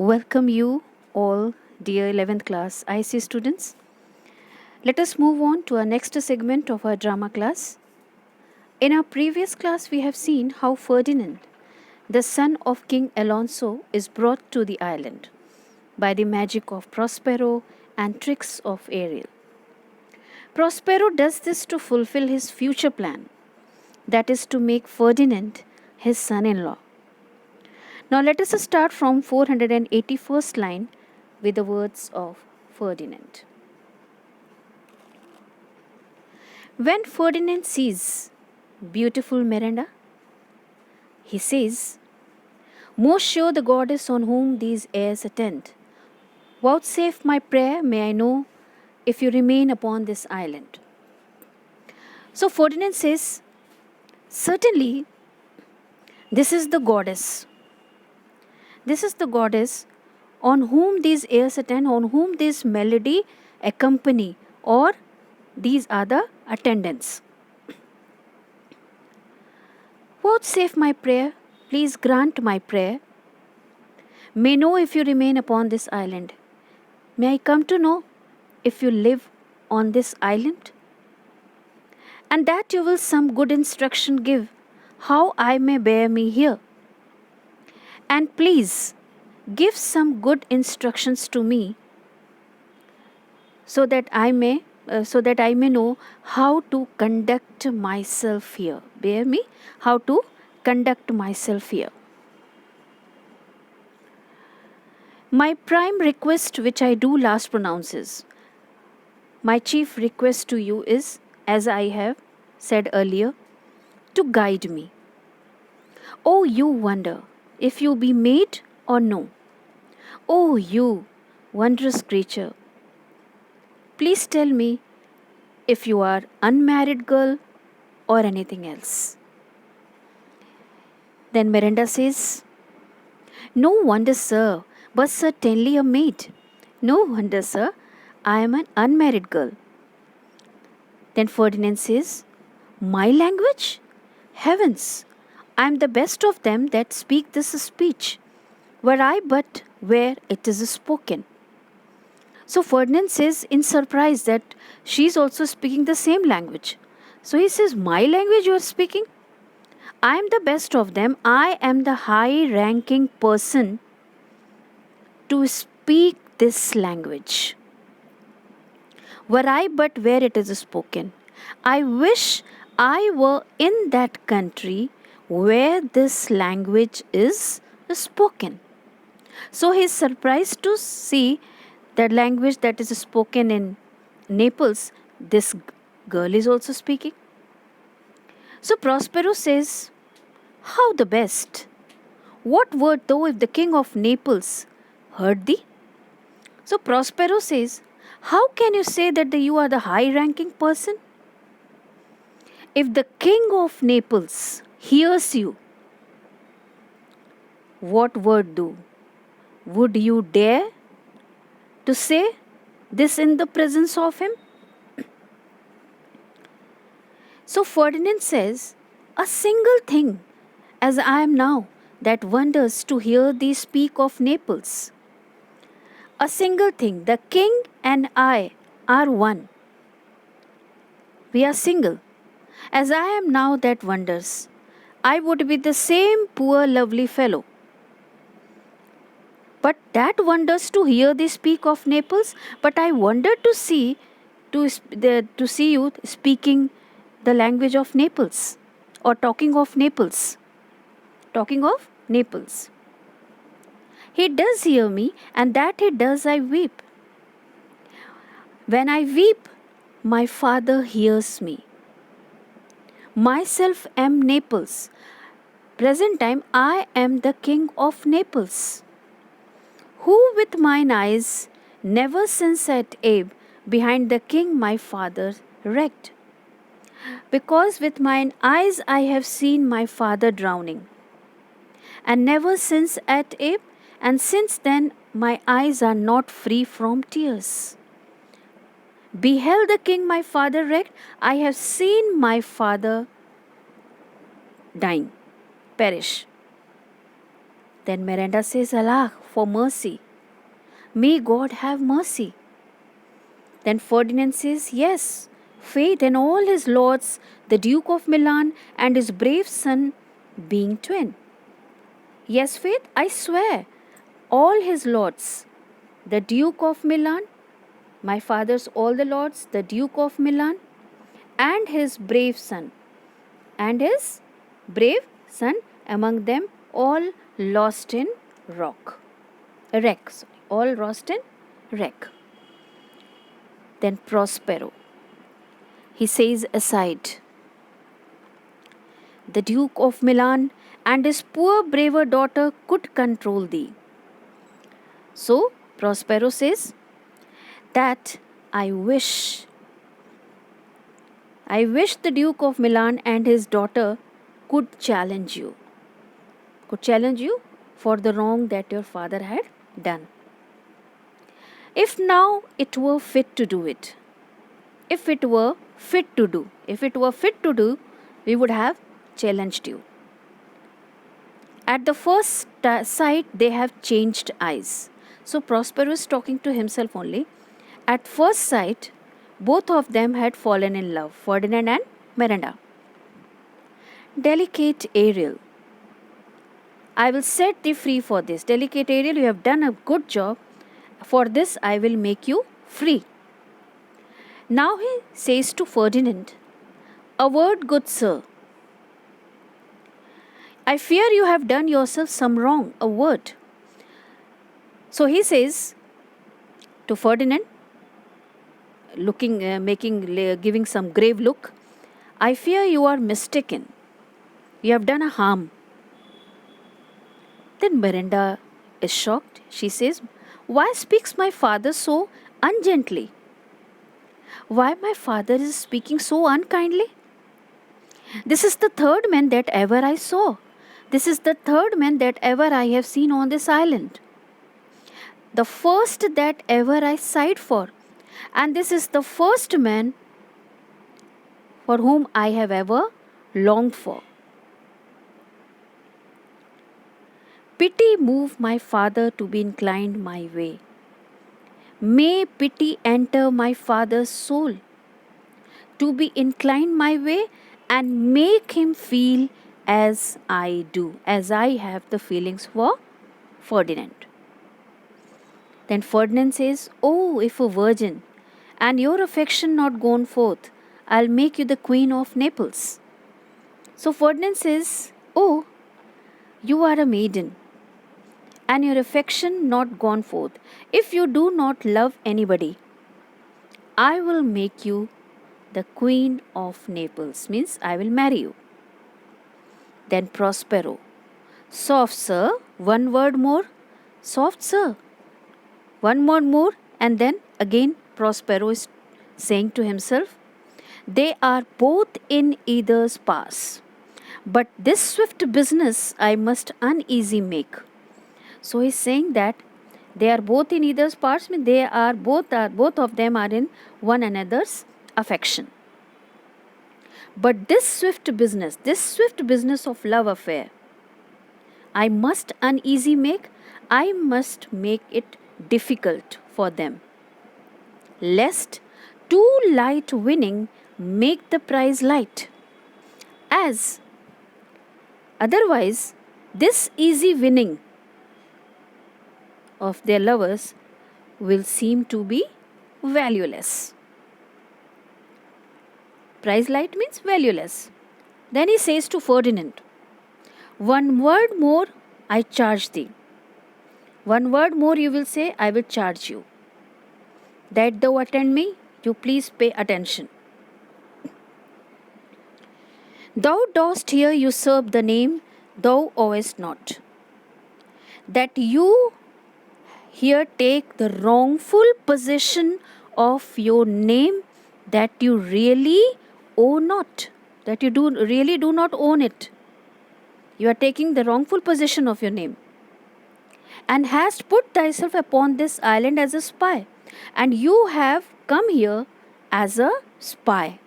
Welcome you all, dear 11th class IC students. Let us move on to our next segment of our drama class. In our previous class, we have seen how Ferdinand, the son of King Alonso, is brought to the island by the magic of Prospero and tricks of Ariel. Prospero does this to fulfill his future plan, that is, to make Ferdinand his son in law. Now, let us start from 481st line with the words of Ferdinand. When Ferdinand sees beautiful Miranda, he says, "Most sure the goddess on whom these airs attend, vouchsafe my prayer, may I know if you remain upon this island." So Ferdinand says, "Certainly, this is the goddess. This is the goddess on whom these airs attend, on whom this melody accompany, or these are the attendants. Vouchsafe my prayer, please grant my prayer. May know if you remain upon this island. May I come to know if you live on this island? And that you will some good instruction give, how I may bear me here. And please give some good instructions to me, so that I may know how to conduct myself here. Bear me, how to conduct myself here. My prime request, which I do last pronounce, is, my chief request to you is, as I have said earlier, to guide me. Oh, you wonder if you be made or no. Oh, you wondrous creature, please tell me if you are unmarried girl or anything else." Then Miranda says, "No wonder, sir, but certainly a maid. No wonder, sir, I am an unmarried girl." Then Ferdinand says, "My language? Heavens, I am the best of them that speak this speech, were I but where it is spoken." So Ferdinand says in surprise that she is also speaking the same language. So he says, "My language you are speaking? I am the best of them. I am the high ranking person to speak this language. Were I but where it is spoken. I wish I were in that country where this language is spoken." So he is surprised to see the language that is spoken in Naples, this girl is also speaking. So Prospero says, "How the best? What word though if the king of Naples heard thee?" So Prospero says, "How can you say that you are the high ranking person? If the king of Naples hears you, what word do? Would you dare to say this in the presence of him?" So Ferdinand says, "A single thing, as I am now, that wonders to hear thee speak of Naples. A single thing, the king and I are one. We are single. As I am now, that wonders. I would be the same poor lovely fellow. But that wonders to hear thee speak of Naples. But I wonder to see you speaking the language of Naples, or talking of Naples. Talking of Naples. He does hear me, and that he does I weep. When I weep, my father hears me. Myself am Naples. Present time I am the king of Naples, who with mine eyes never since at Abe behind the king my father wrecked. Because with mine eyes I have seen my father drowning, and never since at Abe, and since then my eyes are not free from tears. Beheld the king my father wrecked, I have seen my father dying, perish." Then Miranda says, Allah, for mercy. May God have mercy. Then Ferdinand says, yes, Faith and all his lords, the Duke of Milan and his brave son being twin. Yes, Faith, I swear, all his lords, the Duke of Milan, my father's all the lords, the Duke of Milan, and his brave son, among them all lost in all lost in wreck. Then Prospero, he says aside, the Duke of Milan and his poor braver daughter could control thee. So Prospero says that I wish the Duke of Milan and his daughter could challenge you for the wrong that your father had done. If now it were fit to do it, we would have challenged you. At the first sight, they have changed eyes. So Prospero is talking to himself only. At first sight, both of them had fallen in love, Ferdinand and Miranda. Delicate Ariel, I will set thee free for this. Delicate Ariel, you have done a good job. For this, I will make you free. Now he says to Ferdinand, a word, good sir. I fear you have done yourself some wrong, a word. So he says to Ferdinand, giving some grave look, I fear you are mistaken. You have done a harm. Then Miranda is shocked. She says, why speaks my father so ungently? Why my father is speaking so unkindly? This is the third man that ever I saw. This is the third man that ever I have seen on this island. The first that ever I sighed for. And this is the first man for whom I have ever longed for. Pity move my father to be inclined my way. May pity enter my father's soul to be inclined my way and make him feel as I do, as I have the feelings for Ferdinand. Then Ferdinand says, oh, if a virgin, and your affection not gone forth, I'll make you the Queen of Naples. So Ferdinand says, oh, you are a maiden, and your affection not gone forth. If you do not love anybody, I will make you the Queen of Naples, means I will marry you. Then Prospero, soft sir, one word more, soft sir, one word more, and then again Prospero is saying to himself, they are both in either's pass, but this swift business I must uneasy make. So he's saying that they are both in either's parts, means both of them are in one another's affection. But this swift business of love affair, I must uneasy make, I must make it difficult for them, lest too light winning make the prize light, as otherwise this easy winning of their lovers will seem to be valueless. Prize light means valueless. Then he says to Ferdinand, one word more I charge thee. One word more you will say, I will charge you. That thou attend me, you please pay attention. Thou dost here usurp the name thou owest not. That you here take the wrongful possession of your name that you really owe not, that you really do not own it. You are taking the wrongful possession of your name, and hast put thyself upon this island as a spy, and you have come here as a spy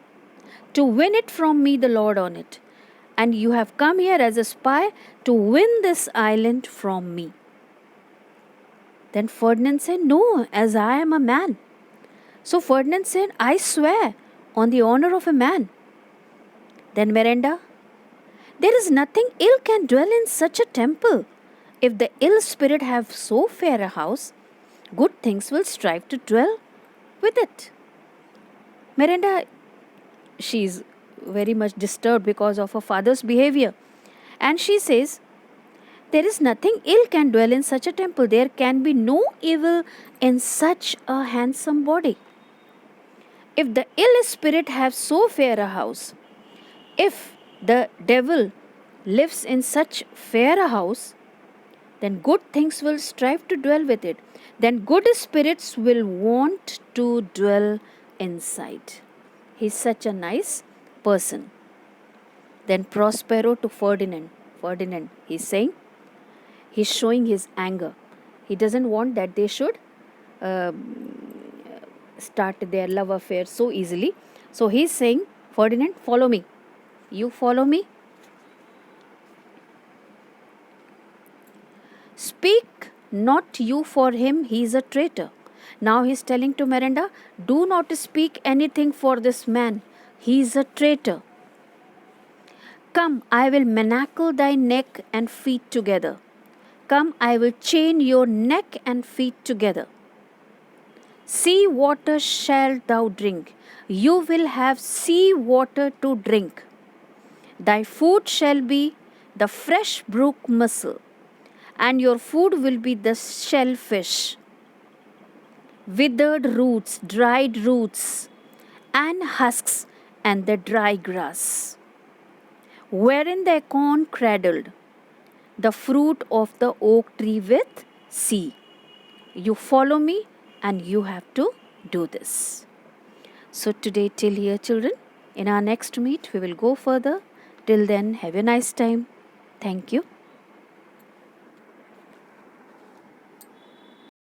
to win it from me, the Lord on it, and you have come here as a spy to win this island from me. Then Ferdinand said, no, as I am a man. So Ferdinand said, I swear on the honor of a man. Then Miranda, there is nothing ill can dwell in such a temple. If the ill spirit have so fair a house, good things will strive to dwell with it. Miranda, she is very much disturbed because of her father's behavior. And she says, there is nothing ill can dwell in such a temple. There can be no evil in such a handsome body. If the ill spirit have so fair a house, if the devil lives in such fair a house, then good things will strive to dwell with it. Then good spirits will want to dwell inside. He's such a nice person. Then Prospero to Ferdinand. Ferdinand, he's saying, he's showing his anger. He doesn't want that they should start their love affair so easily. So he's saying, Ferdinand, follow me. You follow me. Speak not you for him, he is a traitor. Now he's telling to Miranda, do not speak anything for this man. He is a traitor. Come, I will manacle thy neck and feet together. Come, I will chain your neck and feet together. Sea water shalt thou drink. You will have sea water to drink. Thy food shall be the fresh brook mussel, and your food will be the shellfish, withered roots, dried roots, and husks, and the dry grass, wherein the acorn cradled, the fruit of the oak tree with sea. You follow me, and you have to do this. So today till here, children. In our next meet, we will go further. Till then, have a nice time. Thank you.